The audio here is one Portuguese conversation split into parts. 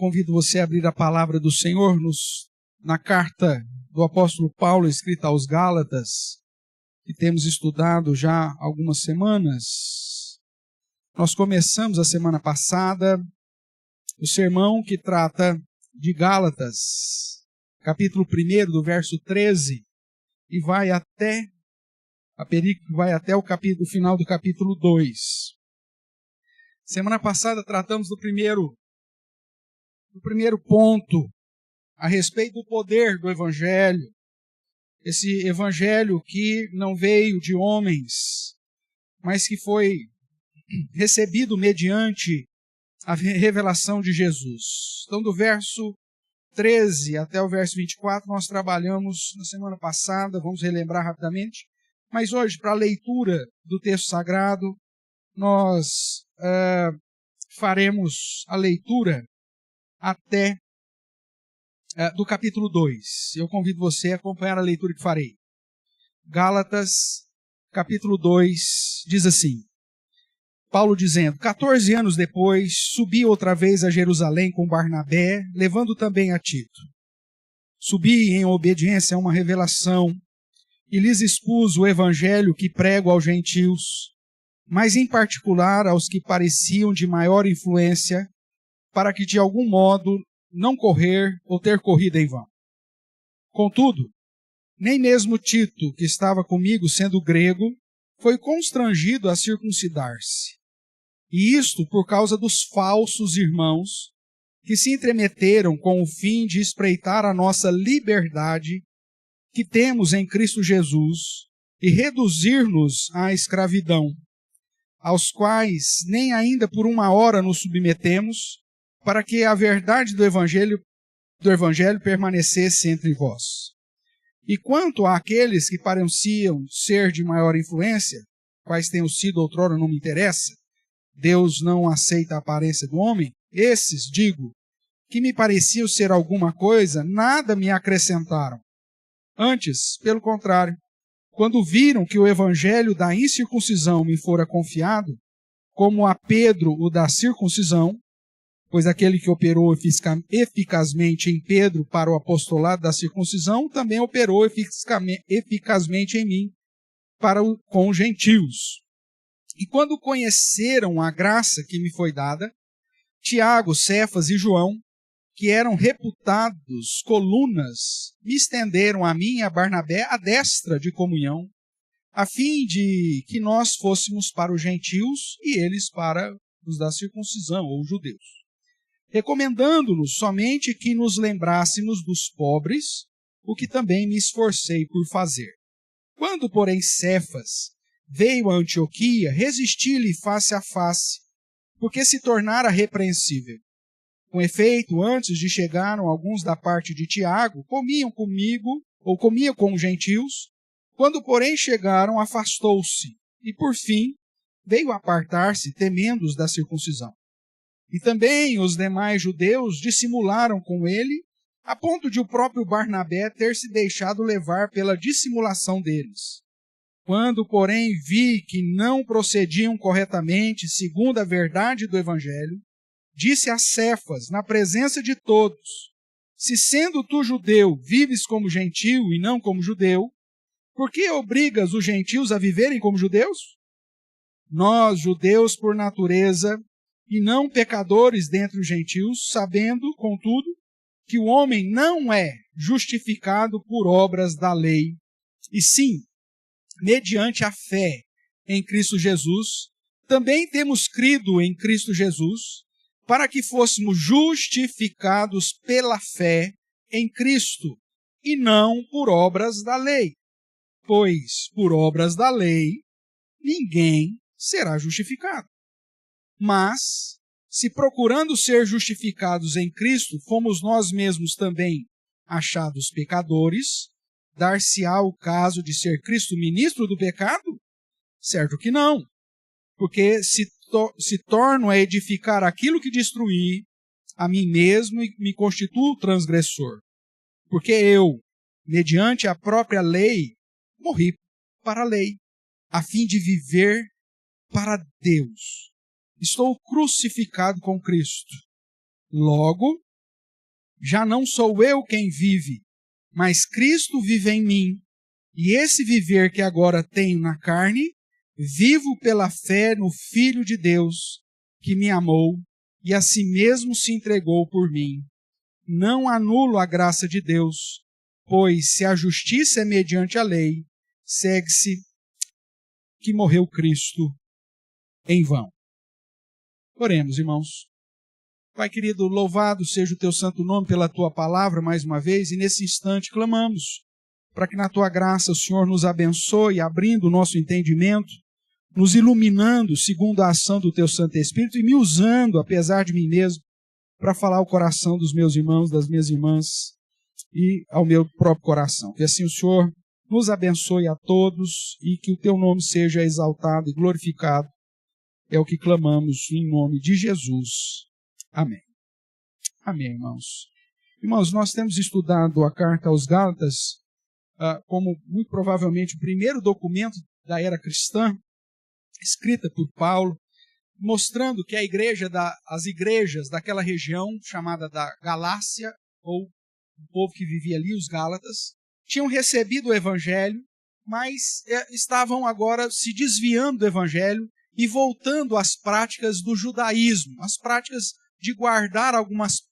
convido você a abrir a palavra do Senhor na carta do apóstolo Paulo, escrita aos Gálatas, que temos estudado já há algumas semanas. Nós começamos a semana passada o sermão que trata de Gálatas, capítulo 1, do verso 13, e vai até o final do capítulo 2. Semana passada tratamos do primeiro ponto a respeito do poder do Evangelho. Esse Evangelho que não veio de homens, mas que foi recebido mediante a revelação de Jesus. Então, do verso 13 até o verso 24, nós trabalhamos na semana passada, vamos relembrar rapidamente. Mas hoje, para a leitura do texto sagrado, nós faremos a leitura até do capítulo 2. Eu convido você a acompanhar a leitura que farei. Gálatas, capítulo 2, diz assim: Paulo dizendo: 14 anos depois, subi outra vez a Jerusalém com Barnabé, levando também a Tito. Subi em obediência a uma revelação e lhes expus o evangelho que prego aos gentios, mas em particular aos que pareciam de maior influência, para que de algum modo não correr ou ter corrido em vão. Contudo, nem mesmo Tito, que estava comigo sendo grego, foi constrangido a circuncidar-se. E isto por causa dos falsos irmãos, que se entremeteram com o fim de espreitar a nossa liberdade que temos em Cristo Jesus e reduzir-nos à escravidão, aos quais nem ainda por uma hora nos submetemos, para que a verdade do Evangelho permanecesse entre vós. E quanto àqueles que pareciam ser de maior influência, quais tenham sido outrora não me interessa, Deus não aceita a aparência do homem, esses, digo, que me pareciam ser alguma coisa, nada me acrescentaram. Antes, pelo contrário, quando viram que o evangelho da incircuncisão me fora confiado, como a Pedro o da circuncisão, pois aquele que operou eficazmente em Pedro para o apostolado da circuncisão, também operou eficazmente em mim com os gentios. E quando conheceram a graça que me foi dada, Tiago, Cefas e João, que eram reputados colunas, me estenderam a mim e a Barnabé a destra de comunhão, a fim de que nós fôssemos para os gentios e eles para os da circuncisão, ou judeus, recomendando-nos somente que nos lembrássemos dos pobres, o que também me esforcei por fazer. Quando, porém, Cefas veio a Antioquia, resisti-lhe face a face, porque se tornara repreensível. Com efeito, antes de chegaram alguns da parte de Tiago, comiam comigo, ou comia com os gentios, quando, porém, chegaram, afastou-se, e, por fim, veio apartar-se, temendo os da circuncisão. E também os demais judeus dissimularam com ele, a ponto de o próprio Barnabé ter se deixado levar pela dissimulação deles. Quando, porém, vi que não procediam corretamente segundo a verdade do evangelho, disse a Cefas, na presença de todos: se sendo tu judeu, vives como gentio e não como judeu, por que obrigas os gentios a viverem como judeus? Nós, judeus por natureza, e não pecadores dentre os gentios, sabendo, contudo, que o homem não é justificado por obras da lei, e sim, mediante a fé em Cristo Jesus, também temos crido em Cristo Jesus, para que fôssemos justificados pela fé em Cristo, e não por obras da lei. Pois, por obras da lei, ninguém será justificado. Mas, se procurando ser justificados em Cristo, fomos nós mesmos também achados pecadores, dar-se-á o caso de ser Cristo ministro do pecado? Certo que não, porque se torno a edificar aquilo que destruí, a mim mesmo, e me constituo transgressor. Porque eu, mediante a própria lei, morri para a lei, a fim de viver para Deus. Estou crucificado com Cristo. Logo, já não sou eu quem vive, mas Cristo vive em mim. E esse viver que agora tenho na carne, vivo pela fé no Filho de Deus, que me amou e a si mesmo se entregou por mim. Não anulo a graça de Deus, pois se a justiça é mediante a lei, segue-se que morreu Cristo em vão. Oremos, irmãos. Pai querido, louvado seja o teu santo nome pela tua palavra mais uma vez, e nesse instante clamamos para que na tua graça o Senhor nos abençoe, abrindo o nosso entendimento, nos iluminando segundo a ação do teu Santo Espírito e me usando, apesar de mim mesmo, para falar ao coração dos meus irmãos, das minhas irmãs e ao meu próprio coração. Que assim o Senhor nos abençoe a todos e que o teu nome seja exaltado e glorificado. É o que clamamos em nome de Jesus. Amém. Amém, irmãos. Irmãos, nós temos estudado a carta aos Gálatas como muito provavelmente o primeiro documento da era cristã, escrita por Paulo, mostrando que as igrejas daquela região chamada da Galácia, ou o povo que vivia ali, os Gálatas, tinham recebido o evangelho, mas estavam agora se desviando do evangelho e voltando às práticas do judaísmo, às práticas de guardar algumas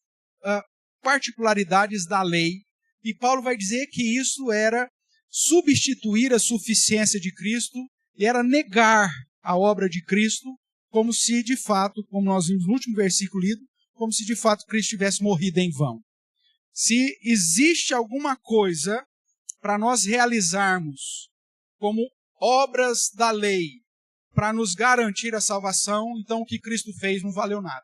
particularidades da lei. E Paulo vai dizer que isso era substituir a suficiência de Cristo e era negar a obra de Cristo, como se de fato, como nós vimos no último versículo lido, como se de fato Cristo tivesse morrido em vão. Se existe alguma coisa para nós realizarmos como obras da lei, para nos garantir a salvação, então o que Cristo fez não valeu nada.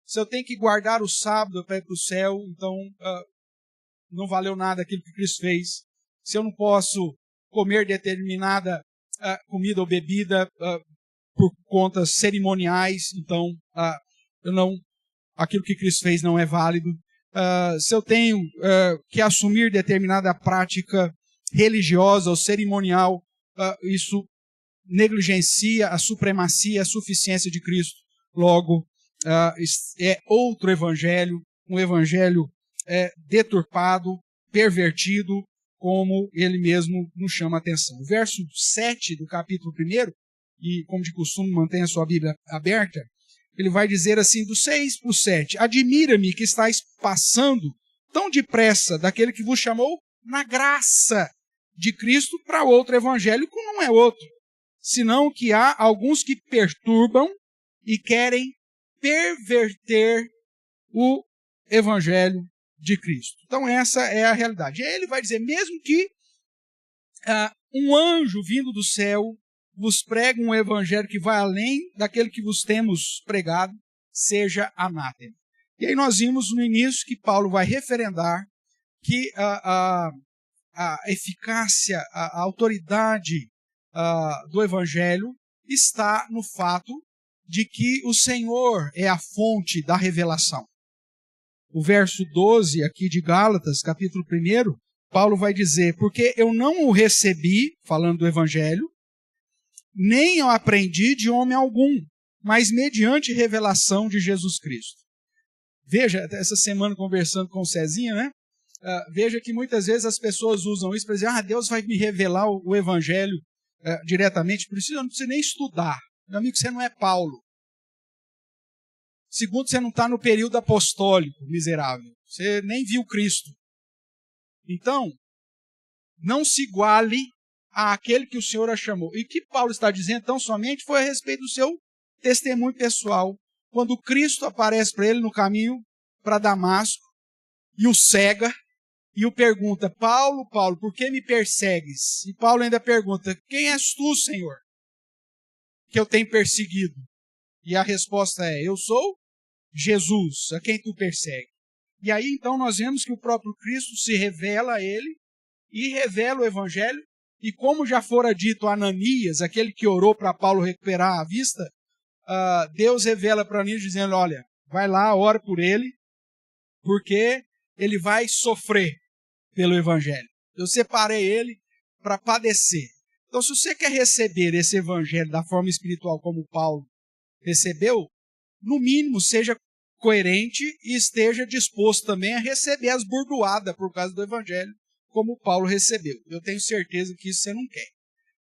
Se eu tenho que guardar o sábado para ir para o céu, então não valeu nada aquilo que Cristo fez. Se eu não posso comer determinada comida ou bebida por contas cerimoniais, então aquilo que Cristo fez não é válido. Se eu tenho que assumir determinada prática religiosa ou cerimonial, isso negligencia a supremacia, a suficiência de Cristo. Logo, é outro evangelho, um evangelho deturpado, pervertido, como ele mesmo nos chama a atenção. O verso 7 do capítulo 1, e como de costume mantém a sua Bíblia aberta, ele vai dizer assim, do 6 para o 7, admira-me que estáis passando tão depressa daquele que vos chamou na graça de Cristo para outro evangelho, que não é outro, senão que há alguns que perturbam e querem perverter o evangelho de Cristo. Então essa é a realidade. E aí ele vai dizer, mesmo que um anjo vindo do céu vos pregue um evangelho que vai além daquele que vos temos pregado, seja anátema. E aí nós vimos no início que Paulo vai referendar que a eficácia, a autoridade do evangelho está no fato de que o Senhor é a fonte da revelação. O verso 12 aqui de Gálatas, capítulo 1, Paulo vai dizer, porque eu não o recebi, falando do evangelho, nem eu aprendi de homem algum, mas mediante revelação de Jesus Cristo. Veja, essa semana conversando com o Cezinha, né? Veja que muitas vezes as pessoas usam isso para dizer, Deus vai me revelar o evangelho diretamente, por isso eu não preciso nem estudar. Meu amigo, você não é Paulo. Segundo, você não está no período apostólico, miserável. Você nem viu Cristo. Então, não se iguale àquele que o Senhor a chamou. E o que Paulo está dizendo, então, somente foi a respeito do seu testemunho pessoal. Quando Cristo aparece para ele no caminho para Damasco, e o cega, e o pergunta, Paulo, Paulo, por que me persegues? E Paulo ainda pergunta, quem és tu, Senhor, que eu tenho perseguido? E a resposta é, eu sou Jesus, a quem tu persegue. E aí então nós vemos que o próprio Cristo se revela a ele e revela o evangelho. E como já fora dito a Ananias, aquele que orou para Paulo recuperar a vista, Deus revela para Ananias dizendo, olha, vai lá, ora por ele, porque ele vai sofrer pelo evangelho. Eu separei ele para padecer. Então se você quer receber esse evangelho da forma espiritual como Paulo recebeu, no mínimo seja coerente e esteja disposto também a receber as burdoadas por causa do evangelho, como Paulo recebeu. Eu tenho certeza que isso você não quer.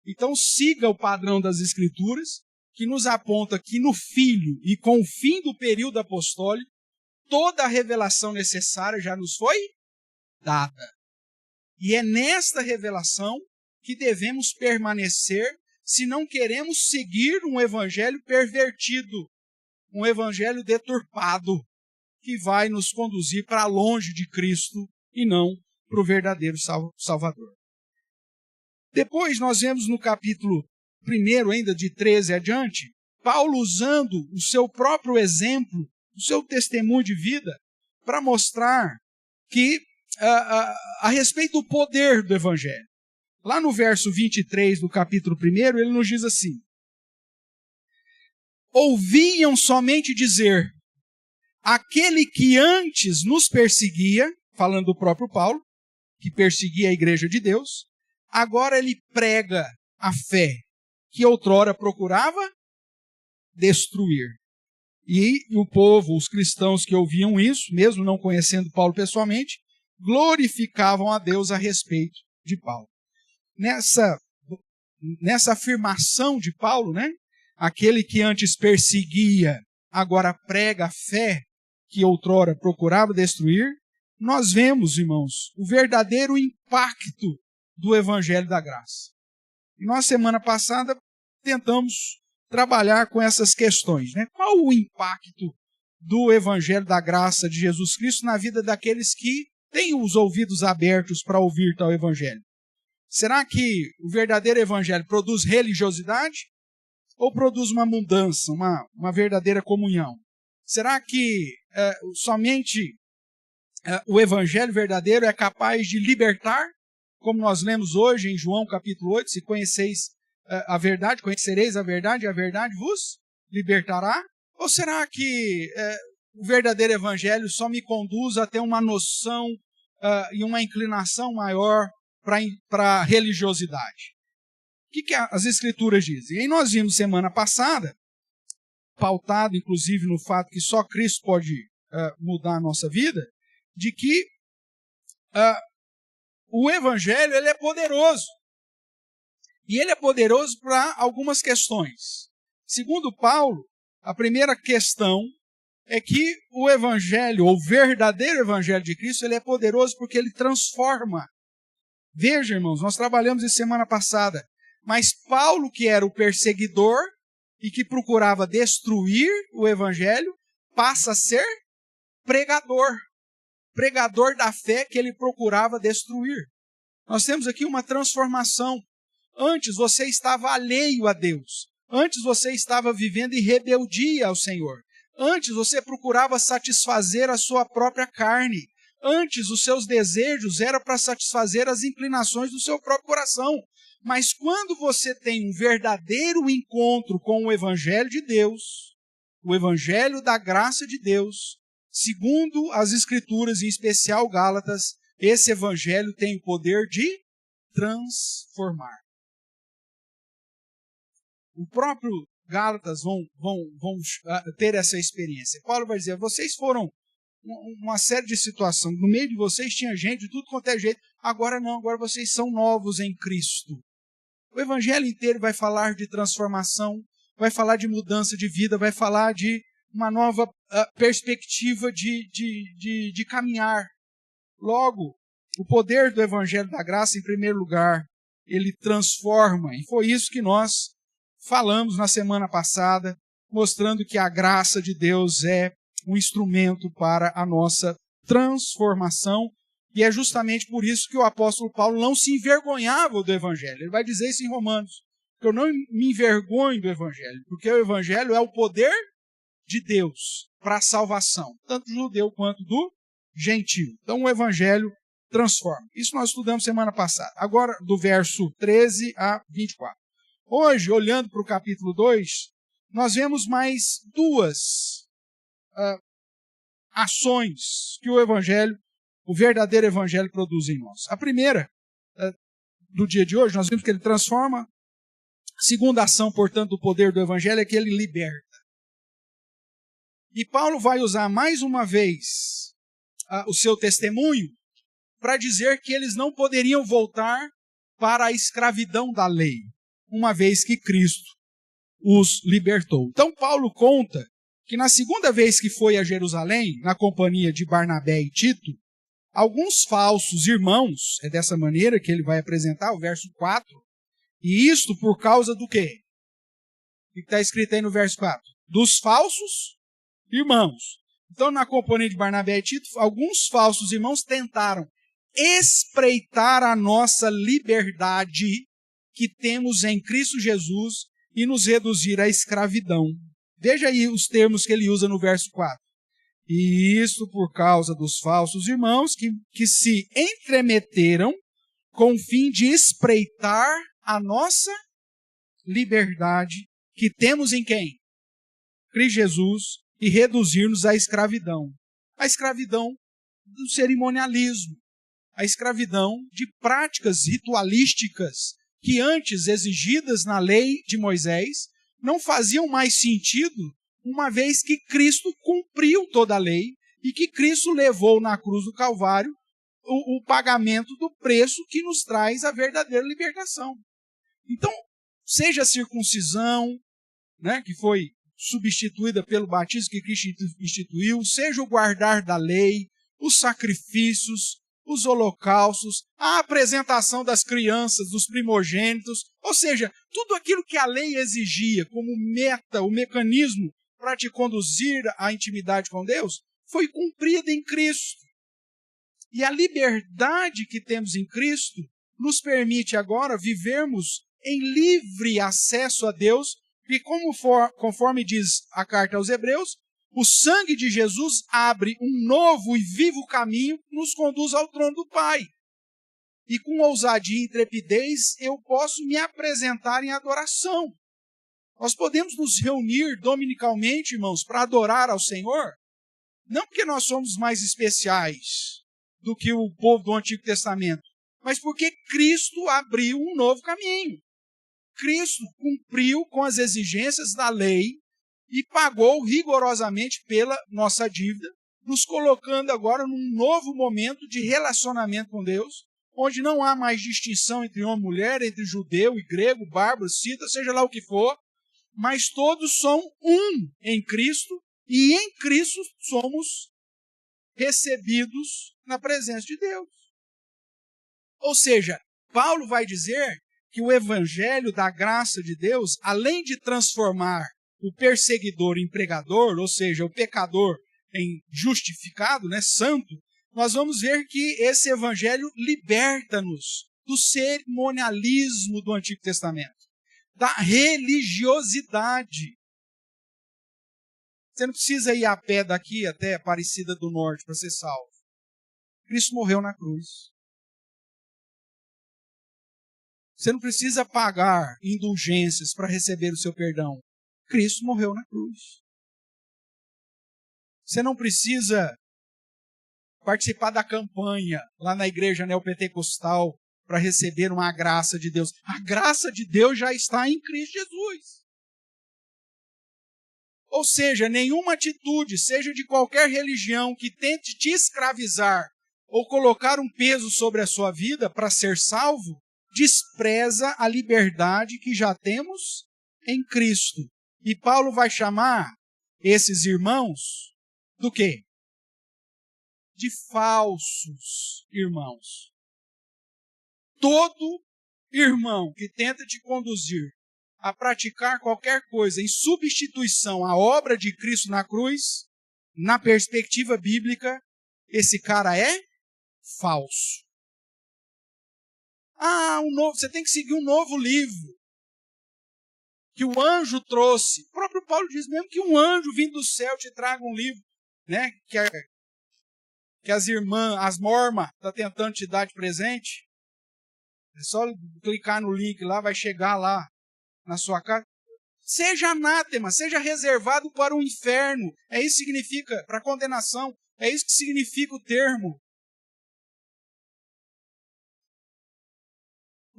Então siga o padrão das Escrituras, que nos aponta que no Filho e com o fim do período apostólico, toda a revelação necessária já nos foi dada. E é nesta revelação que devemos permanecer se não queremos seguir um evangelho pervertido, um evangelho deturpado, que vai nos conduzir para longe de Cristo e não para o verdadeiro Salvador. Depois nós vemos no capítulo 1, ainda de 13 adiante, Paulo usando o seu próprio exemplo, o seu testemunho de vida, para mostrar que a respeito do poder do evangelho. Lá no verso 23 do capítulo 1, ele nos diz assim: ouviam somente dizer, aquele que antes nos perseguia, falando do próprio Paulo, que perseguia a igreja de Deus, agora ele prega a fé que outrora procurava destruir. E o povo, os cristãos que ouviam isso, mesmo não conhecendo Paulo pessoalmente, glorificavam a Deus a respeito de Paulo. Nessa afirmação de Paulo, né? Aquele que antes perseguia, agora prega a fé que outrora procurava destruir, nós vemos, irmãos, o verdadeiro impacto do Evangelho da Graça. E nós, semana passada, tentamos trabalhar com essas questões, né? Qual o impacto do Evangelho da Graça de Jesus Cristo na vida daqueles que têm os ouvidos abertos para ouvir tal Evangelho? Será que o verdadeiro Evangelho produz religiosidade ou produz uma mudança, uma verdadeira comunhão? Será que somente o Evangelho verdadeiro é capaz de libertar, como nós lemos hoje em João capítulo 8, se conheceis a verdade, conhecereis a verdade e a verdade vos libertará? Ou será que o verdadeiro Evangelho só me conduz a ter uma noção e uma inclinação maior para a religiosidade? O que as Escrituras dizem? E nós vimos semana passada, pautado inclusive no fato que só Cristo pode mudar a nossa vida, de que o Evangelho ele é poderoso. E ele é poderoso para algumas questões. Segundo Paulo, a primeira questão é que o Evangelho, ou o verdadeiro Evangelho de Cristo, ele é poderoso porque ele transforma. Veja, irmãos, nós trabalhamos isso semana passada, mas Paulo, que era o perseguidor e que procurava destruir o Evangelho, passa a ser pregador. Pregador da fé que ele procurava destruir. Nós temos aqui uma transformação. Antes você estava alheio a Deus. Antes você estava vivendo em rebeldia ao Senhor. Antes você procurava satisfazer a sua própria carne. Antes os seus desejos eram para satisfazer as inclinações do seu próprio coração. Mas quando você tem um verdadeiro encontro com o Evangelho de Deus, o Evangelho da graça de Deus, segundo as Escrituras, em especial Gálatas, esse Evangelho tem o poder de transformar. O próprio Gálatas vão ter essa experiência. Paulo vai dizer, vocês foram uma série de situações, no meio de vocês tinha gente de tudo quanto é jeito, agora não, agora vocês são novos em Cristo. O Evangelho inteiro vai falar de transformação, vai falar de mudança de vida, vai falar de uma nova perspectiva de caminhar. Logo, o poder do Evangelho da Graça, em primeiro lugar, ele transforma. E foi isso que nós falamos na semana passada, mostrando que a graça de Deus é um instrumento para a nossa transformação. E é justamente por isso que o apóstolo Paulo não se envergonhava do Evangelho. Ele vai dizer isso em Romanos, que eu não me envergonho do Evangelho, porque o Evangelho é o poder de Deus para a salvação, tanto do judeu quanto do gentio. Então o Evangelho transforma. Isso nós estudamos semana passada. Agora, do verso 13 a 24. Hoje, olhando para o capítulo 2, nós vemos mais duas ações que o verdadeiro Evangelho produz em nós. A primeira, do dia de hoje, nós vimos que ele transforma. A segunda ação, portanto, do poder do Evangelho é que ele liberta. E Paulo vai usar mais uma vez o seu testemunho para dizer que eles não poderiam voltar para a escravidão da lei, uma vez que Cristo os libertou. Então Paulo conta que na segunda vez que foi a Jerusalém, na companhia de Barnabé e Tito, alguns falsos irmãos, é dessa maneira que ele vai apresentar o verso 4, e isto por causa do quê? O que está escrito aí no verso 4? Dos falsos irmãos. Então, na companhia de Barnabé e Tito, alguns falsos irmãos tentaram espreitar a nossa liberdade que temos em Cristo Jesus e nos reduzir à escravidão. Veja aí os termos que ele usa no verso 4. E isto por causa dos falsos irmãos que se entremeteram com o fim de espreitar a nossa liberdade que temos em quem? Cristo Jesus, e reduzir-nos à escravidão. A escravidão do cerimonialismo. A escravidão de práticas ritualísticas que antes exigidas na lei de Moisés não faziam mais sentido, uma vez que Cristo cumpriu toda a lei e que Cristo levou na cruz do Calvário o pagamento do preço que nos traz a verdadeira libertação. Então, seja a circuncisão, né, que foi substituída pelo batismo que Cristo instituiu, seja o guardar da lei, os sacrifícios, os holocaustos, a apresentação das crianças, dos primogênitos, ou seja, tudo aquilo que a lei exigia como meta, o mecanismo para te conduzir à intimidade com Deus, foi cumprida em Cristo. E a liberdade que temos em Cristo nos permite agora vivermos em livre acesso a Deus, e conforme diz a carta aos Hebreus, o sangue de Jesus abre um novo e vivo caminho que nos conduz ao trono do Pai. E com ousadia e intrepidez eu posso me apresentar em adoração. Nós podemos nos reunir dominicalmente, irmãos, para adorar ao Senhor, não porque nós somos mais especiais do que o povo do Antigo Testamento, mas porque Cristo abriu um novo caminho. Cristo cumpriu com as exigências da lei e pagou rigorosamente pela nossa dívida, nos colocando agora num novo momento de relacionamento com Deus, onde não há mais distinção entre homem e mulher, entre judeu e grego, bárbaro, cita, seja lá o que for, mas todos são um em Cristo, e em Cristo somos recebidos na presença de Deus. Ou seja, Paulo vai dizer que o evangelho da graça de Deus, além de transformar o perseguidor em pregador, ou seja, o pecador em justificado, né, santo, nós vamos ver que esse evangelho liberta-nos do cerimonialismo do Antigo Testamento, da religiosidade. Você não precisa ir a pé daqui até Aparecida do Norte para ser salvo. Cristo morreu na cruz. Você não precisa pagar indulgências para receber o seu perdão. Cristo morreu na cruz. Você não precisa participar da campanha lá na igreja neopentecostal para receber uma graça de Deus. A graça de Deus já está em Cristo Jesus. Ou seja, nenhuma atitude, seja de qualquer religião, que tente te escravizar ou colocar um peso sobre a sua vida para ser salvo, despreza a liberdade que já temos em Cristo. E Paulo vai chamar esses irmãos do quê? De falsos irmãos. Todo irmão que tenta te conduzir a praticar qualquer coisa em substituição à obra de Cristo na cruz, na perspectiva bíblica, esse cara é falso. Você tem que seguir um novo livro que o anjo trouxe. O próprio Paulo diz mesmo que um anjo vindo do céu te traga um livro, né, que as irmãs, as mormas, estão tentando te dar de presente. É só clicar no link lá, vai chegar lá na sua casa. Seja anátema, seja reservado para o inferno. É isso que significa, para condenação. É isso que significa o termo.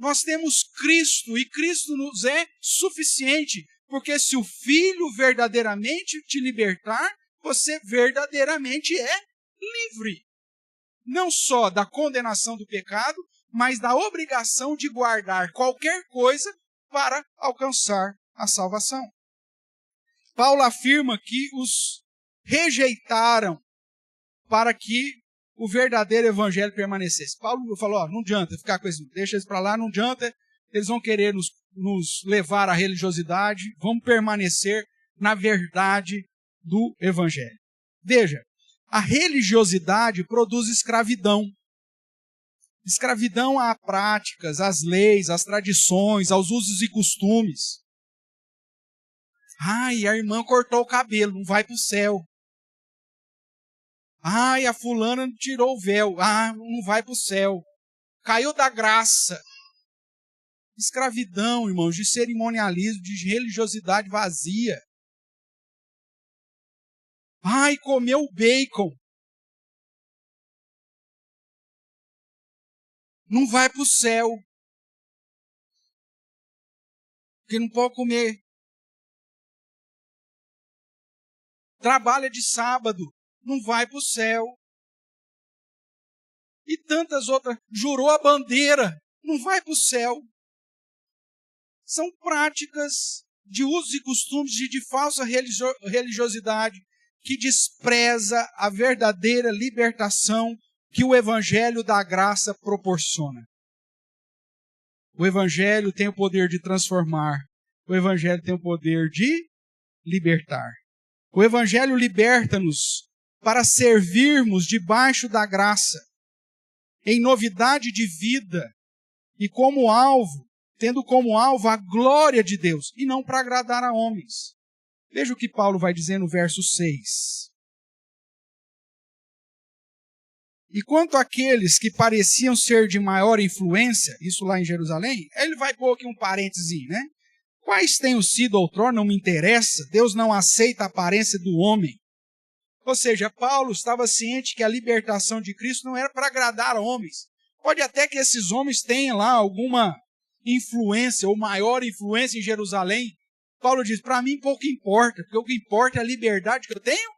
Nós temos Cristo e Cristo nos é suficiente, porque se o Filho verdadeiramente te libertar, você verdadeiramente é livre. Não só da condenação do pecado, mas da obrigação de guardar qualquer coisa para alcançar a salvação. Paulo afirma que os rejeitaram para que o verdadeiro evangelho permanecesse. Paulo falou, não adianta ficar com isso, deixa eles para lá, não adianta, eles vão querer nos levar à religiosidade, vamos permanecer na verdade do evangelho. Veja, a religiosidade produz escravidão. Escravidão a práticas, às leis, às tradições, aos usos e costumes. Ai, a irmã cortou o cabelo, não vai para o céu. Ai, a fulana tirou o véu, não vai para o céu. Caiu da graça. Escravidão, irmãos, de cerimonialismo, de religiosidade vazia. Ai, comeu bacon. Não vai para o céu. Porque não pode comer. Trabalha de sábado. Não vai para o céu. E tantas outras. Jurou a bandeira. Não vai para o céu. São práticas de usos e costumes de falsa religiosidade que despreza a verdadeira libertação que o Evangelho da graça proporciona. O Evangelho tem o poder de transformar. O Evangelho tem o poder de libertar. O Evangelho liberta-nos para servirmos debaixo da graça, em novidade de vida e como alvo, tendo como alvo a glória de Deus, e não para agradar a homens. Veja o que Paulo vai dizer no verso 6. E quanto àqueles que pareciam ser de maior influência, isso lá em Jerusalém, ele vai pôr aqui um parênteses, né? Quais tenham sido outrora, não me interessa, Deus não aceita a aparência do homem. Ou seja, Paulo estava ciente que a libertação de Cristo não era para agradar a homens. Pode até que esses homens tenham lá alguma influência ou maior influência em Jerusalém. Paulo diz, para mim pouco importa, porque o que importa é a liberdade que eu tenho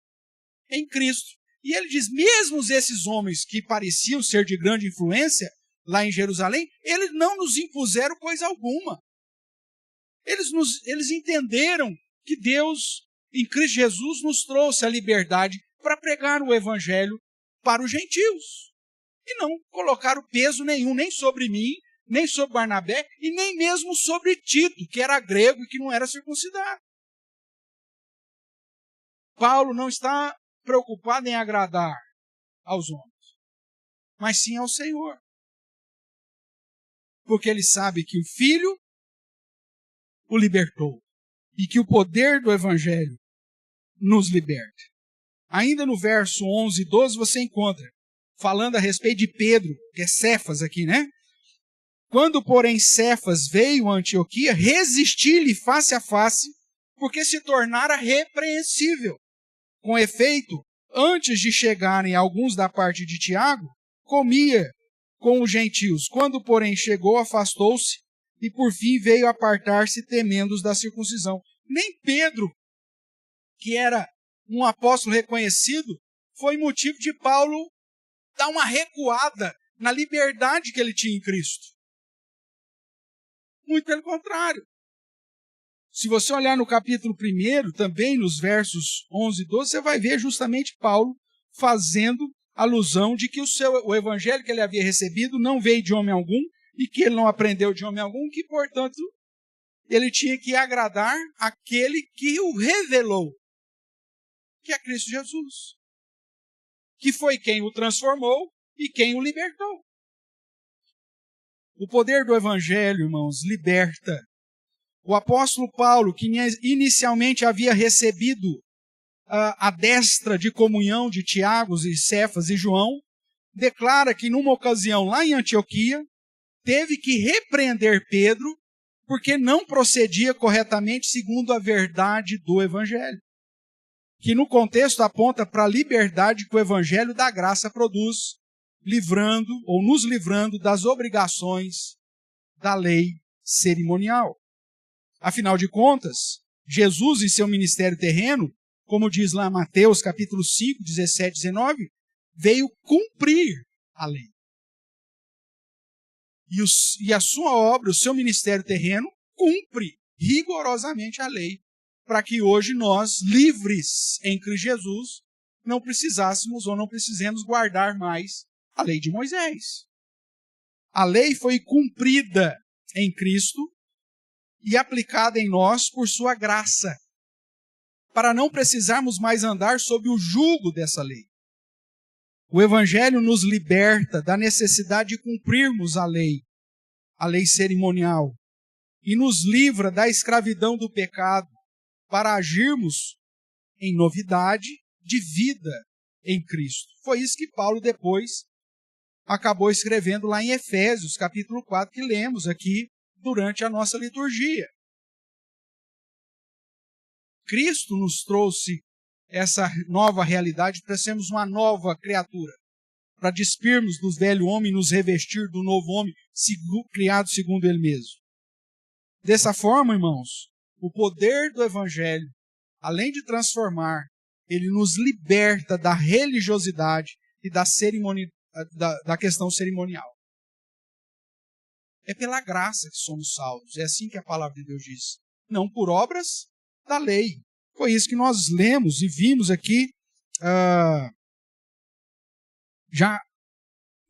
em Cristo. E ele diz, mesmo esses homens que pareciam ser de grande influência lá em Jerusalém, eles não nos impuseram coisa alguma. Eles entenderam que Deus, em Cristo Jesus, nos trouxe a liberdade para pregar o Evangelho para os gentios. E não colocaram peso nenhum, nem sobre mim, nem sobre Barnabé, e nem mesmo sobre Tito, que era grego e que não era circuncidado. Paulo não está preocupado em agradar aos homens, mas sim ao Senhor. Porque ele sabe que o Filho o libertou e que o poder do Evangelho nos liberta. Ainda no verso 11 e 12 você encontra, falando a respeito de Pedro, que é Cefas aqui, né? Quando, porém, Cefas veio a Antioquia, resisti-lhe face a face, porque se tornara repreensível. Com efeito, antes de chegarem alguns da parte de Tiago, comia com os gentios. Quando, porém, chegou, afastou-se e, por fim, veio apartar-se temendo os da circuncisão. Nem Pedro, que era um apóstolo reconhecido, foi motivo de Paulo dar uma recuada na liberdade que ele tinha em Cristo. Muito pelo contrário. Se você olhar no capítulo 1, também nos versos 11 e 12, você vai ver justamente Paulo fazendo alusão de que o evangelho que ele havia recebido não veio de homem algum e que ele não aprendeu de homem algum, que, portanto, ele tinha que agradar aquele que o revelou, que é Cristo Jesus, que foi quem o transformou e quem o libertou. O poder do evangelho, irmãos, liberta. O apóstolo Paulo, que inicialmente havia recebido a destra de comunhão de Tiago e Cefas e João, declara que numa ocasião lá em Antioquia, teve que repreender Pedro porque não procedia corretamente segundo a verdade do evangelho. Que no contexto aponta para a liberdade que o evangelho da graça produz, livrando ou nos livrando das obrigações da lei cerimonial. Afinal de contas, Jesus, em seu ministério terreno, como diz lá Mateus capítulo 5, 17, 19, veio cumprir a lei. E a sua obra, o seu ministério terreno, cumpre rigorosamente a lei, para que hoje nós, livres em Cristo Jesus, não precisássemos ou não precisemos guardar mais a lei de Moisés. A lei foi cumprida em Cristo e aplicada em nós por sua graça, para não precisarmos mais andar sob o jugo dessa lei. O Evangelho nos liberta da necessidade de cumprirmos a lei cerimonial, e nos livra da escravidão do pecado para agirmos em novidade de vida em Cristo. Foi isso que Paulo depois acabou escrevendo lá em Efésios, capítulo 4, que lemos aqui durante a nossa liturgia. Cristo nos trouxe essa nova realidade para sermos uma nova criatura, para despirmos do velho homem e nos revestir do novo homem, criado segundo ele mesmo. Dessa forma, irmãos, o poder do Evangelho, além de transformar, ele nos liberta da religiosidade e da questão cerimonial. É pela graça que somos salvos, é assim que a palavra de Deus diz, não por obras da lei. Foi isso que nós lemos e vimos aqui, já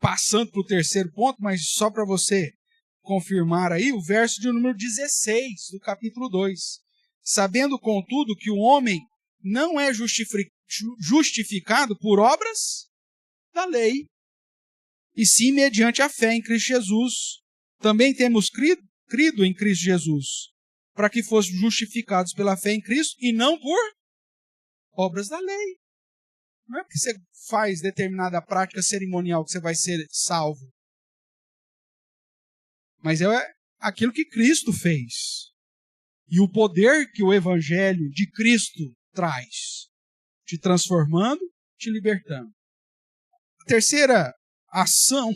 passando para o terceiro ponto, mas só para você confirmar aí, o verso de número 16 do capítulo 2. Sabendo, contudo, que o homem não é justificado por obras da lei, e sim mediante a fé em Cristo Jesus. Também temos crido em Cristo Jesus, para que fossem justificados pela fé em Cristo e não por obras da lei. Não é porque você faz determinada prática cerimonial que você vai ser salvo. Mas é aquilo que Cristo fez. E o poder que o Evangelho de Cristo traz, te transformando, te libertando. A terceira ação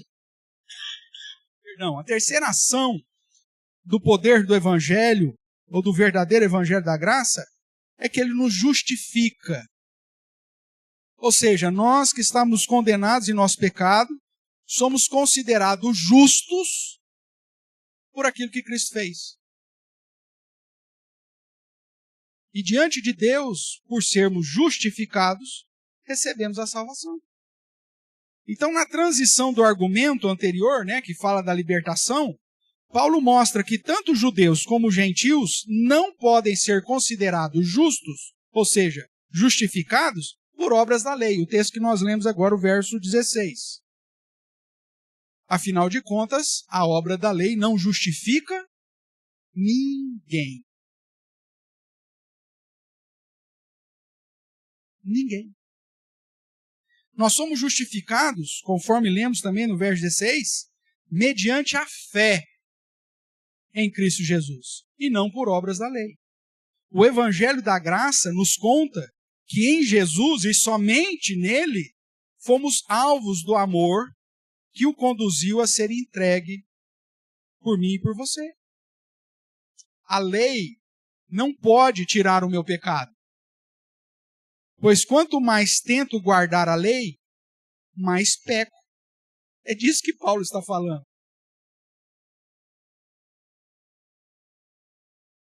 do poder do Evangelho, ou do verdadeiro Evangelho da graça, é que ele nos justifica. Ou seja, nós que estamos condenados em nosso pecado, somos considerados justos por aquilo que Cristo fez. E diante de Deus, por sermos justificados, recebemos a salvação. Então, na transição do argumento anterior, que fala da libertação, Paulo mostra que tanto judeus como gentios não podem ser considerados justos, ou seja, justificados, por obras da lei. O texto que nós lemos agora, o verso 16. Afinal de contas, a obra da lei não justifica ninguém. Ninguém. Nós somos justificados, conforme lemos também no verso 16, mediante a fé em Cristo Jesus, e não por obras da lei. O Evangelho da graça nos conta que em Jesus e somente nele fomos alvos do amor que o conduziu a ser entregue por mim e por você. A lei não pode tirar o meu pecado. Pois quanto mais tento guardar a lei, mais peco. É disso que Paulo está falando.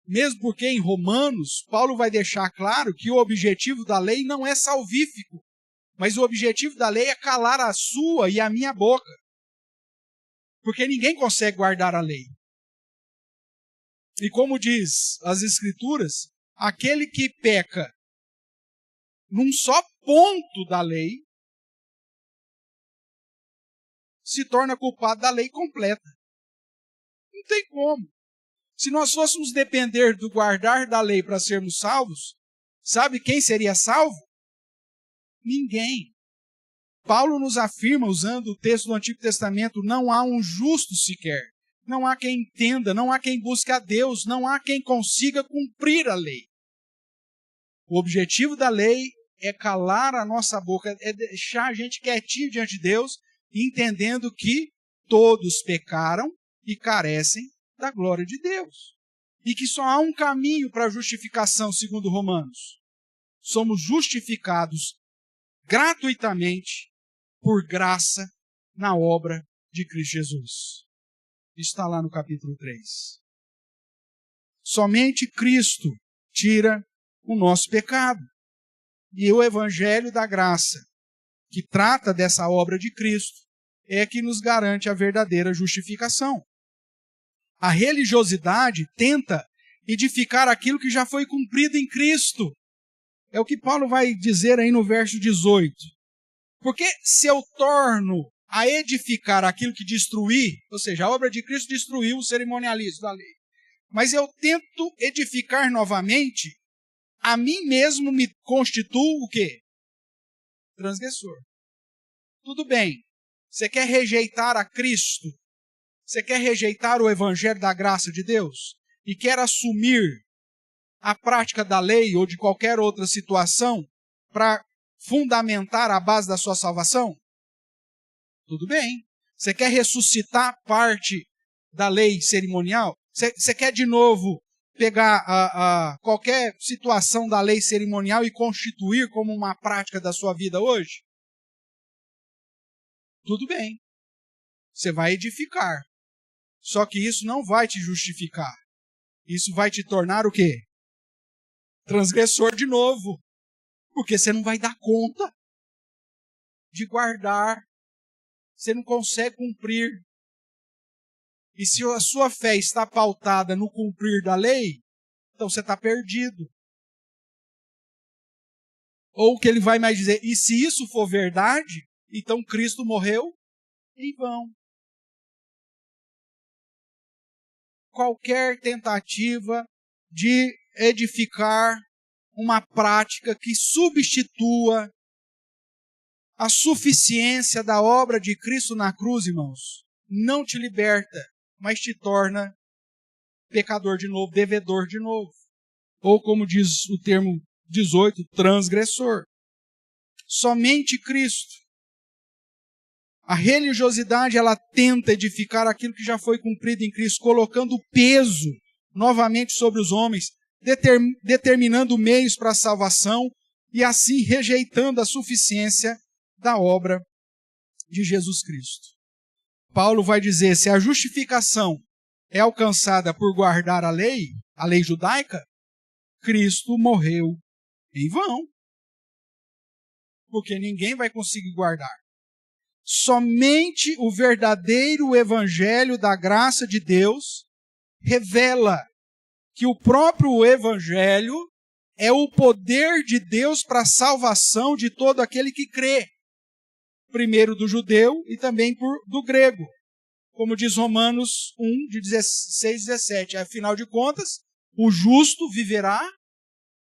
Mesmo porque em Romanos, Paulo vai deixar claro que o objetivo da lei não é salvífico, mas o objetivo da lei é calar a sua e a minha boca. Porque ninguém consegue guardar a lei. E como diz as Escrituras, aquele que peca num só ponto da lei, se torna culpado da lei completa. Não tem como. Se nós fôssemos depender do guardar da lei para sermos salvos, sabe quem seria salvo? Ninguém. Paulo nos afirma, usando o texto do Antigo Testamento, não há um justo sequer. Não há quem entenda, não há quem busque a Deus, não há quem consiga cumprir a lei. O objetivo da lei é calar a nossa boca, é deixar a gente quietinho diante de Deus, entendendo que todos pecaram e carecem da glória de Deus. E que só há um caminho para a justificação, segundo Romanos. somos justificados gratuitamente por graça na obra de Cristo Jesus. Isso está lá no capítulo 3. Somente Cristo tira o nosso pecado. E o Evangelho da Graça, que trata dessa obra de Cristo, é que nos garante a verdadeira justificação. A religiosidade tenta edificar aquilo que já foi cumprido em Cristo. É o que Paulo vai dizer aí no verso 18. Porque se eu torno a edificar aquilo que destruí, ou seja, a obra de Cristo destruiu o cerimonialismo da lei, mas eu tento edificar novamente, a mim mesmo me constituo o quê? Transgressor. Tudo bem, você quer rejeitar a Cristo, você quer rejeitar o Evangelho da graça de Deus e quer assumir a prática da lei ou de qualquer outra situação para fundamentar a base da sua salvação? Tudo bem. Você quer ressuscitar parte da lei cerimonial? Você quer de novo pegar qualquer situação da lei cerimonial e constituir como uma prática da sua vida hoje? Tudo bem. Você vai edificar. Só que isso não vai te justificar. Isso vai te tornar o quê? Transgressor de novo. Porque você não vai dar conta de guardar. Você não consegue cumprir. E se a sua fé está pautada no cumprir da lei, então você está perdido. Ou o que ele vai mais dizer, e se isso for verdade, então Cristo morreu em vão. Qualquer tentativa de edificar uma prática que substitua a suficiência da obra de Cristo na cruz, irmãos, não te liberta, mas te torna pecador de novo, devedor de novo. Ou como diz o termo 18, transgressor. Somente Cristo. A religiosidade, ela tenta edificar aquilo que já foi cumprido em Cristo, colocando peso novamente sobre os homens, determinando meios para a salvação e assim rejeitando a suficiência da obra de Jesus Cristo. Paulo vai dizer, se a justificação é alcançada por guardar a lei judaica, Cristo morreu em vão. Porque ninguém vai conseguir guardar. Somente o verdadeiro evangelho da graça de Deus revela que o próprio evangelho é o poder de Deus para a salvação de todo aquele que crê. Primeiro do judeu e também do grego. Como diz Romanos 1, de 16 e 17. Afinal de contas, o justo viverá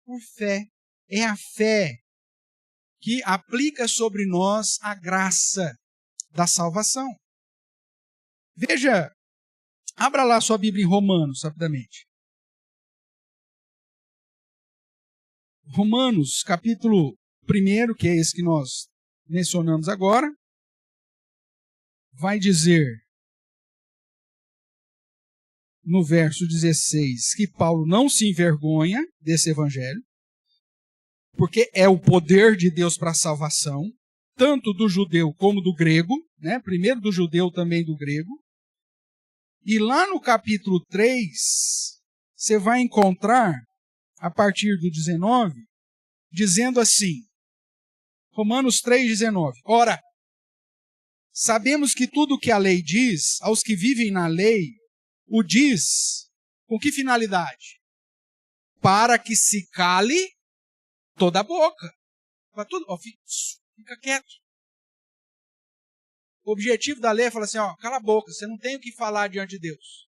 por fé. É a fé que aplica sobre nós a graça da salvação. Veja, abra lá sua Bíblia em Romanos, rapidamente. Romanos, capítulo 1, que é esse que nós mencionamos agora, vai dizer, no verso 16, que Paulo não se envergonha desse evangelho, porque é o poder de Deus para a salvação, tanto do judeu como do grego, né? Primeiro do judeu, também do grego. E lá no capítulo 3, você vai encontrar, a partir do 19, dizendo assim, Romanos 3,19. Ora, sabemos que tudo o que a lei diz, aos que vivem na lei, o diz com que finalidade? Para que se cale toda a boca. Para tudo, fica quieto. O objetivo da lei é falar assim, cala a boca, você não tem o que falar diante de Deus.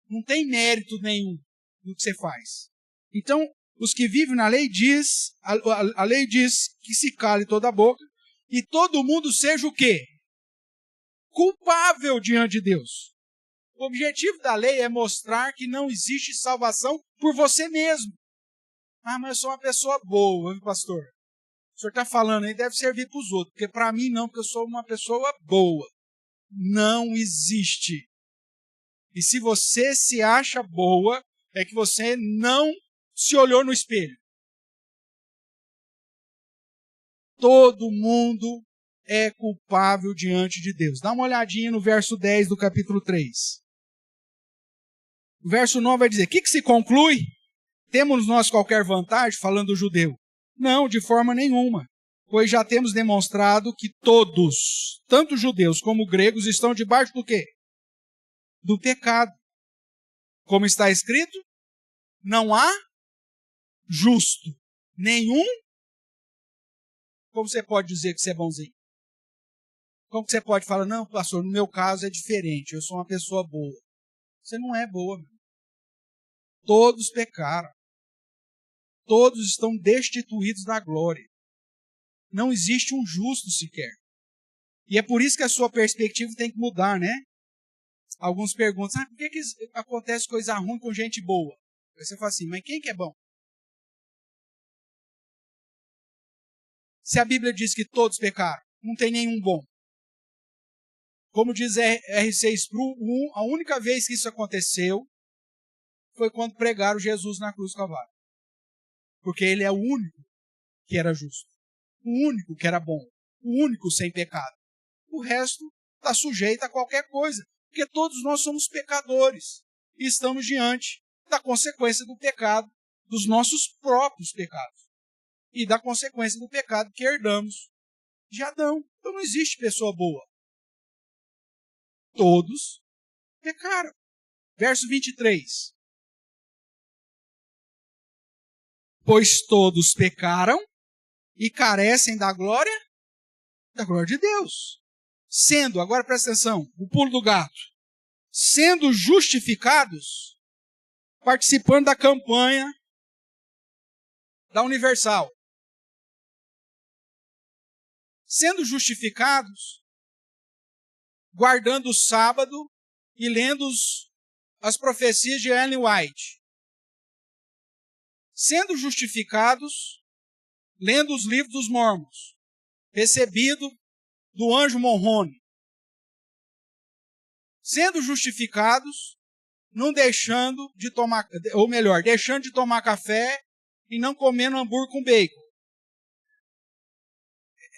Não tem mérito nenhum no que você faz. Então, os que vivem na lei diz, a lei diz que se cale toda a boca e todo mundo seja o quê? Culpável diante de Deus. O objetivo da lei é mostrar que não existe salvação por você mesmo. Ah, mas eu sou uma pessoa boa, viu, pastor? O senhor está falando aí, deve servir para os outros, porque para mim não, porque eu sou uma pessoa boa. Não existe. E se você se acha boa, é que você não se olhou no espelho. todo mundo é culpável diante de Deus. Dá uma olhadinha no verso 10 do capítulo 3. O verso 9 vai dizer, o que se conclui? Temos nós qualquer vantagem, falando do judeu? Não, de forma nenhuma. Pois já temos demonstrado que todos, tanto judeus como gregos, estão debaixo do quê? Do pecado. Como está escrito, não há justo nenhum. Como você pode dizer que você é bonzinho? Como você pode falar, não, pastor, no meu caso é diferente, eu sou uma pessoa boa. Você não é boa, meu. Todos pecaram. Todos estão destituídos da glória. Não existe um justo sequer. E é por isso que a sua perspectiva tem que mudar, né? Alguns perguntam, por que acontece coisa ruim com gente boa? Aí você fala assim, mas quem que é bom? Se a Bíblia diz que todos pecaram, não tem nenhum bom. Como diz R.C. Sproul, a única vez que isso aconteceu foi quando pregaram Jesus na cruz do Calvário. Porque ele é o único que era justo. O único que era bom. O único sem pecado. O resto está sujeito a qualquer coisa. Porque todos nós somos pecadores. E estamos diante da consequência do pecado, dos nossos próprios pecados. E da consequência do pecado que herdamos de Adão. Então não existe pessoa boa. Todos pecaram. Verso 23. Pois todos pecaram e carecem da glória de Deus. Sendo, agora presta atenção, o pulo do gato, sendo justificados, participando da campanha da Universal. Sendo justificados, guardando o sábado e lendo as profecias de Ellen White. Sendo justificados, lendo os livros dos Mormons, recebido do anjo Morrone. Sendo justificados, não deixando de tomar, ou melhor, deixando de tomar café e não comendo hambúrguer com bacon.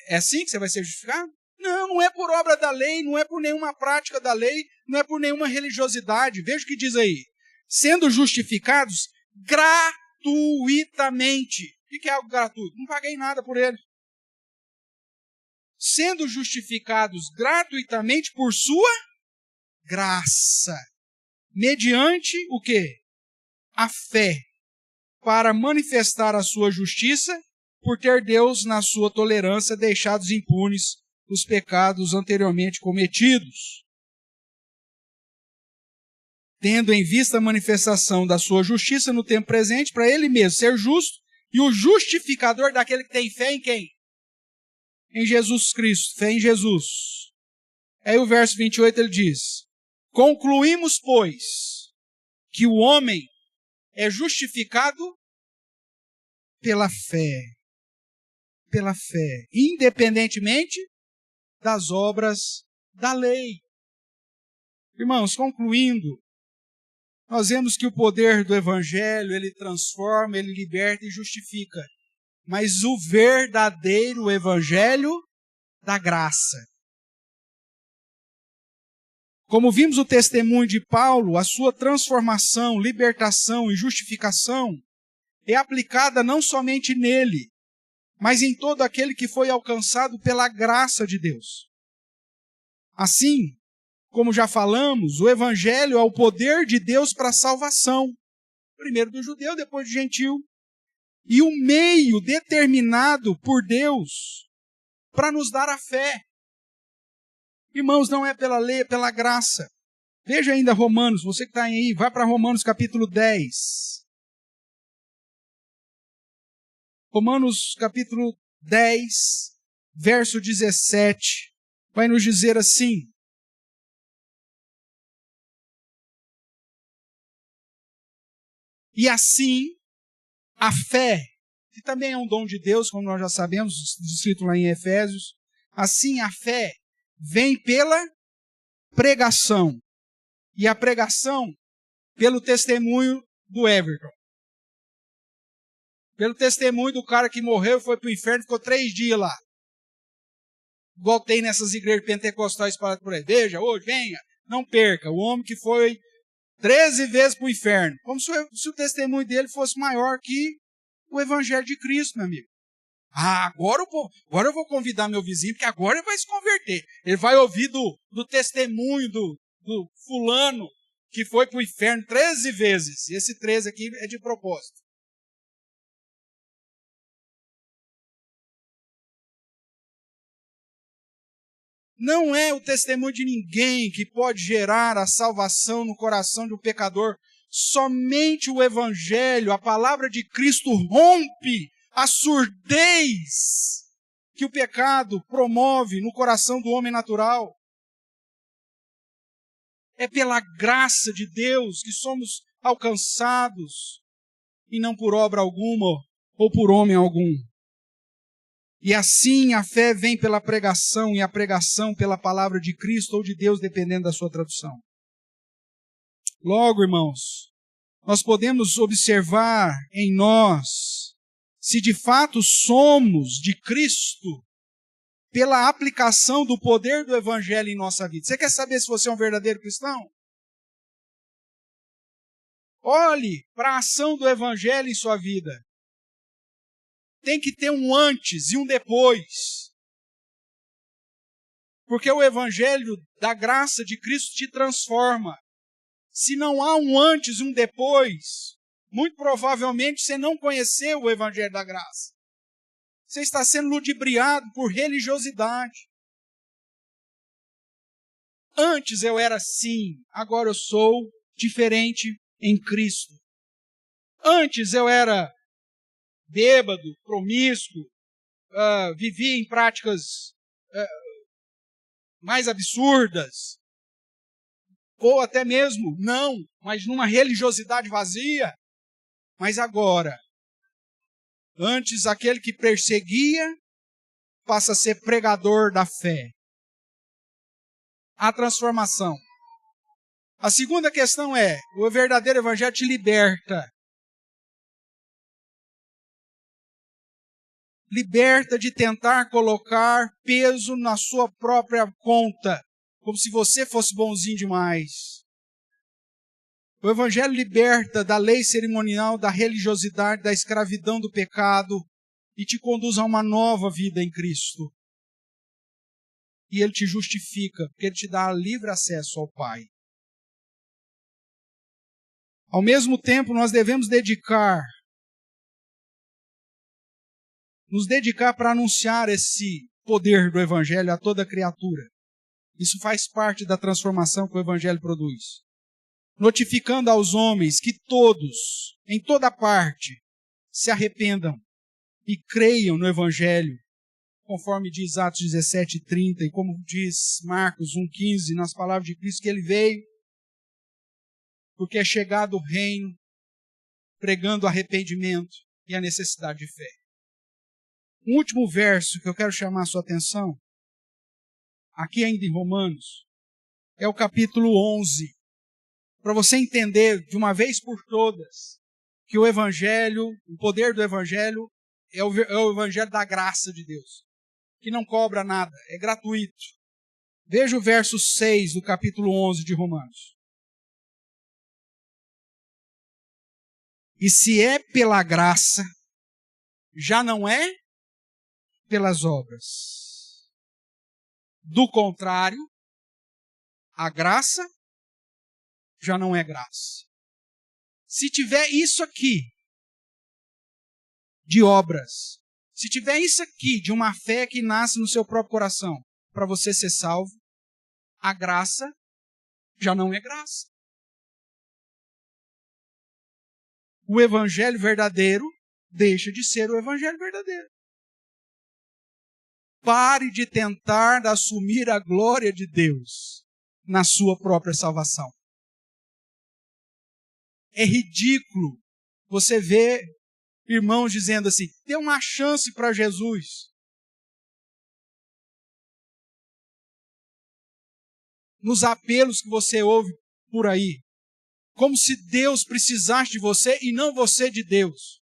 É assim que você vai ser justificado? Não, não é por obra da lei, não é por nenhuma prática da lei, não é por nenhuma religiosidade. Veja o que diz aí. Sendo justificados gratuitamente. O que é algo gratuito? Não paguei nada por ele. Sendo justificados gratuitamente por sua graça. Mediante o quê? A fé. Para manifestar a sua justiça, por ter Deus, na sua tolerância, deixados impunes os pecados anteriormente cometidos. Tendo em vista a manifestação da sua justiça no tempo presente, para ele mesmo ser justo, e o justificador daquele que tem fé em quem? Em Jesus Cristo, fé em Jesus. Aí o verso 28 ele diz, concluímos, pois, que o homem é justificado pela fé. Pela fé, independentemente das obras da lei. Irmãos, concluindo, nós vemos que o poder do Evangelho, ele transforma, ele liberta e justifica. Mas o verdadeiro Evangelho da graça. Como vimos o testemunho de Paulo, a sua transformação, libertação e justificação é aplicada não somente nele, mas em todo aquele que foi alcançado pela graça de Deus. Assim, como já falamos, o Evangelho é o poder de Deus para a salvação. Primeiro do judeu, depois do gentil. E o meio determinado por Deus para nos dar a fé. Irmãos, não é pela lei, é pela graça. Veja ainda Romanos, você que está aí, vai para Romanos capítulo 10. Romanos capítulo 10, verso 17, vai nos dizer assim. E assim, a fé, que também é um dom de Deus, como nós já sabemos, escrito lá em Efésios, assim a fé vem pela pregação. E a pregação pelo testemunho do Everton. Pelo testemunho do cara que morreu e foi para o inferno, ficou 3 dias lá. igual tem nessas igrejas pentecostais para por aí. Veja, hoje, venha, não perca. O homem que foi 13 vezes para o inferno. Como se o testemunho dele fosse maior que o evangelho de Cristo, meu amigo. Agora eu vou convidar meu vizinho, porque agora ele vai se converter. Ele vai ouvir do testemunho do fulano que foi para o inferno 13 vezes. E esse 13 aqui é de propósito. Não é o testemunho de ninguém que pode gerar a salvação no coração de um pecador. Somente o Evangelho, a palavra de Cristo, rompe a surdez que o pecado promove no coração do homem natural. É pela graça de Deus que somos alcançados, e não por obra alguma ou por homem algum. E assim a fé vem pela pregação, e a pregação pela palavra de Cristo ou de Deus, dependendo da sua tradução. Logo, irmãos, nós podemos observar em nós se de fato somos de Cristo pela aplicação do poder do Evangelho em nossa vida. Você quer saber se você é um verdadeiro cristão? Olhe para a ação do Evangelho em sua vida. Tem que ter um antes e um depois. Porque o Evangelho da graça de Cristo te transforma. Se não há um antes e um depois, muito provavelmente você não conheceu o Evangelho da graça. Você está sendo ludibriado por religiosidade. Antes eu era assim, agora eu sou diferente em Cristo. Antes eu era bêbado, promíscuo, vivia em práticas mais absurdas, ou até mesmo não, mas numa religiosidade vazia. Mas agora, antes aquele que perseguia, passa a ser pregador da fé. A transformação. A segunda questão é, o verdadeiro evangelho te liberta. Liberta de tentar colocar peso na sua própria conta, como se você fosse bonzinho demais. O Evangelho liberta da lei cerimonial, da religiosidade, da escravidão do pecado e te conduz a uma nova vida em Cristo. E Ele te justifica, porque Ele te dá livre acesso ao Pai. Ao mesmo tempo, nós devemos nos dedicar para anunciar esse poder do Evangelho a toda criatura. Isso faz parte da transformação que o Evangelho produz. Notificando aos homens que todos, em toda parte, se arrependam e creiam no Evangelho, conforme diz Atos 17:30 e como diz Marcos 1:15, nas palavras de Cristo, que Ele veio, porque é chegado o reino, pregando arrependimento e a necessidade de fé. Um último verso que eu quero chamar a sua atenção, aqui ainda em Romanos, é o capítulo 11. Para você entender de uma vez por todas que o Evangelho, o poder do Evangelho é o Evangelho da graça de Deus, que não cobra nada, é gratuito. Veja o verso 6 do capítulo 11 de Romanos. E se é pela graça, já não é pelas obras. Do contrário, a graça já não é graça. Se tiver isso aqui de obras, se tiver isso aqui de uma fé que nasce no seu próprio coração, para você ser salvo, a graça já não é graça. O evangelho verdadeiro deixa de ser o evangelho verdadeiro. Pare de tentar assumir a glória de Deus na sua própria salvação. É ridículo você ver irmãos dizendo assim, dê uma chance para Jesus. Nos apelos que você ouve por aí. Como se Deus precisasse de você e não você de Deus.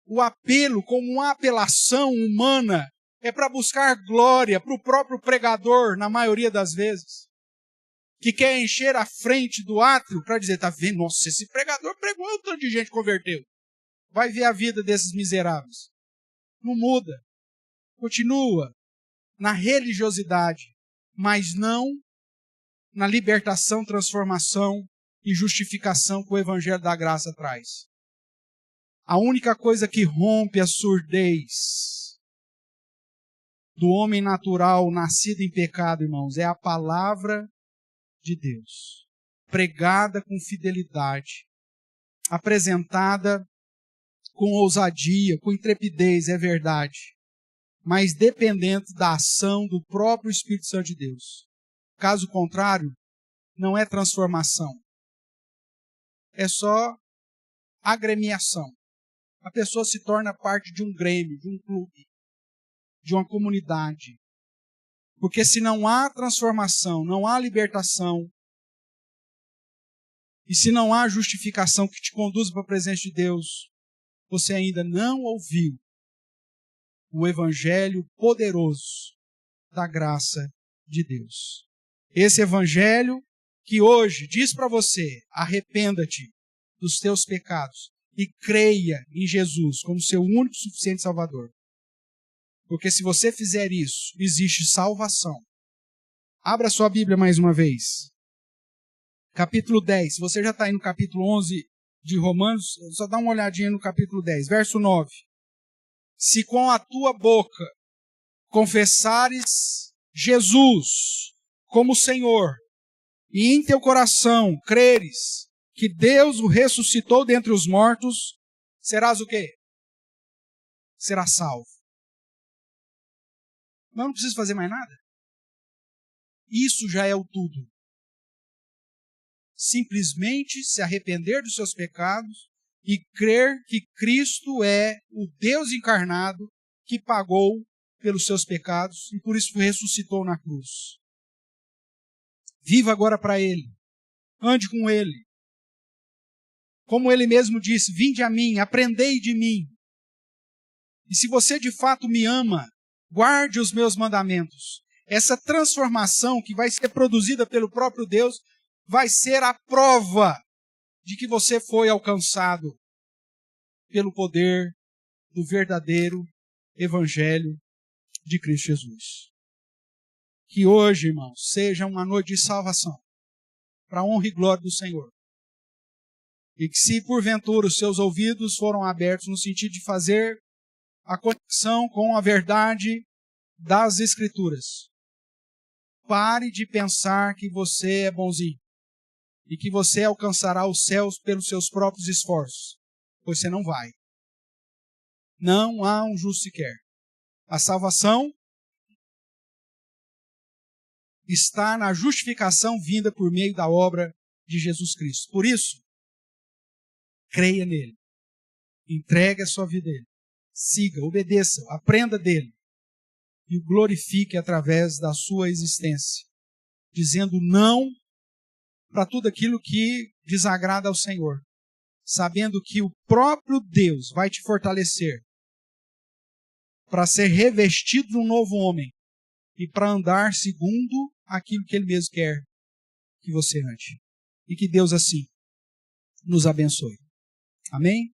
o apelo como uma apelação humana é para buscar glória para o próprio pregador, na maioria das vezes, que quer encher a frente do átrio para dizer, tá vendo? Nossa, esse pregador pregou, um tanto de gente converteu. Vai ver a vida desses miseráveis. Não muda. Continua na religiosidade, mas não na libertação, transformação e justificação que o Evangelho da Graça traz. A única coisa que rompe a surdez do homem natural nascido em pecado, irmãos, é a palavra de Deus, pregada com fidelidade, apresentada com ousadia, com intrepidez, é verdade, mas dependente da ação do próprio Espírito Santo de Deus. Caso contrário, não é transformação, é só agremiação. A pessoa se torna parte de um grêmio, de um clube, de uma comunidade. Porque se não há transformação, não há libertação, e se não há justificação que te conduza para a presença de Deus, você ainda não ouviu o Evangelho poderoso da graça de Deus. Esse Evangelho que hoje diz para você, arrependa-te dos teus pecados e creia em Jesus como seu único e suficiente Salvador. Porque se você fizer isso, existe salvação. Abra sua Bíblia mais uma vez. Capítulo 10. Se você já está aí no capítulo 11 de Romanos, só dá uma olhadinha no capítulo 10, verso 9. Se com a tua boca confessares Jesus como Senhor, e em teu coração creres que Deus o ressuscitou dentre os mortos, serás o quê? Serás salvo. Mas não precisa fazer mais nada. Isso já é o tudo. Simplesmente se arrepender dos seus pecados e crer que Cristo é o Deus encarnado que pagou pelos seus pecados e por isso ressuscitou na cruz. Viva agora para Ele. Ande com Ele. Como Ele mesmo disse, vinde a mim, aprendei de mim. E se você de fato me ama, guarde os meus mandamentos. Essa transformação que vai ser produzida pelo próprio Deus vai ser a prova de que você foi alcançado pelo poder do verdadeiro Evangelho de Cristo Jesus. Que hoje, irmãos, seja uma noite de salvação, para a honra e glória do Senhor. E que se porventura os seus ouvidos foram abertos no sentido de fazer a conexão com a verdade das Escrituras, pare de pensar que você é bonzinho e que você alcançará os céus pelos seus próprios esforços, pois você não vai. Não há um justo sequer. A salvação está na justificação vinda por meio da obra de Jesus Cristo. Por isso, creia nele, entregue a sua vida a ele, siga, obedeça, aprenda dele e o glorifique através da sua existência, dizendo não para tudo aquilo que desagrada ao Senhor, sabendo que o próprio Deus vai te fortalecer para ser revestido de um novo homem e para andar segundo aquilo que Ele mesmo quer que você ande. E que Deus assim nos abençoe. Amém?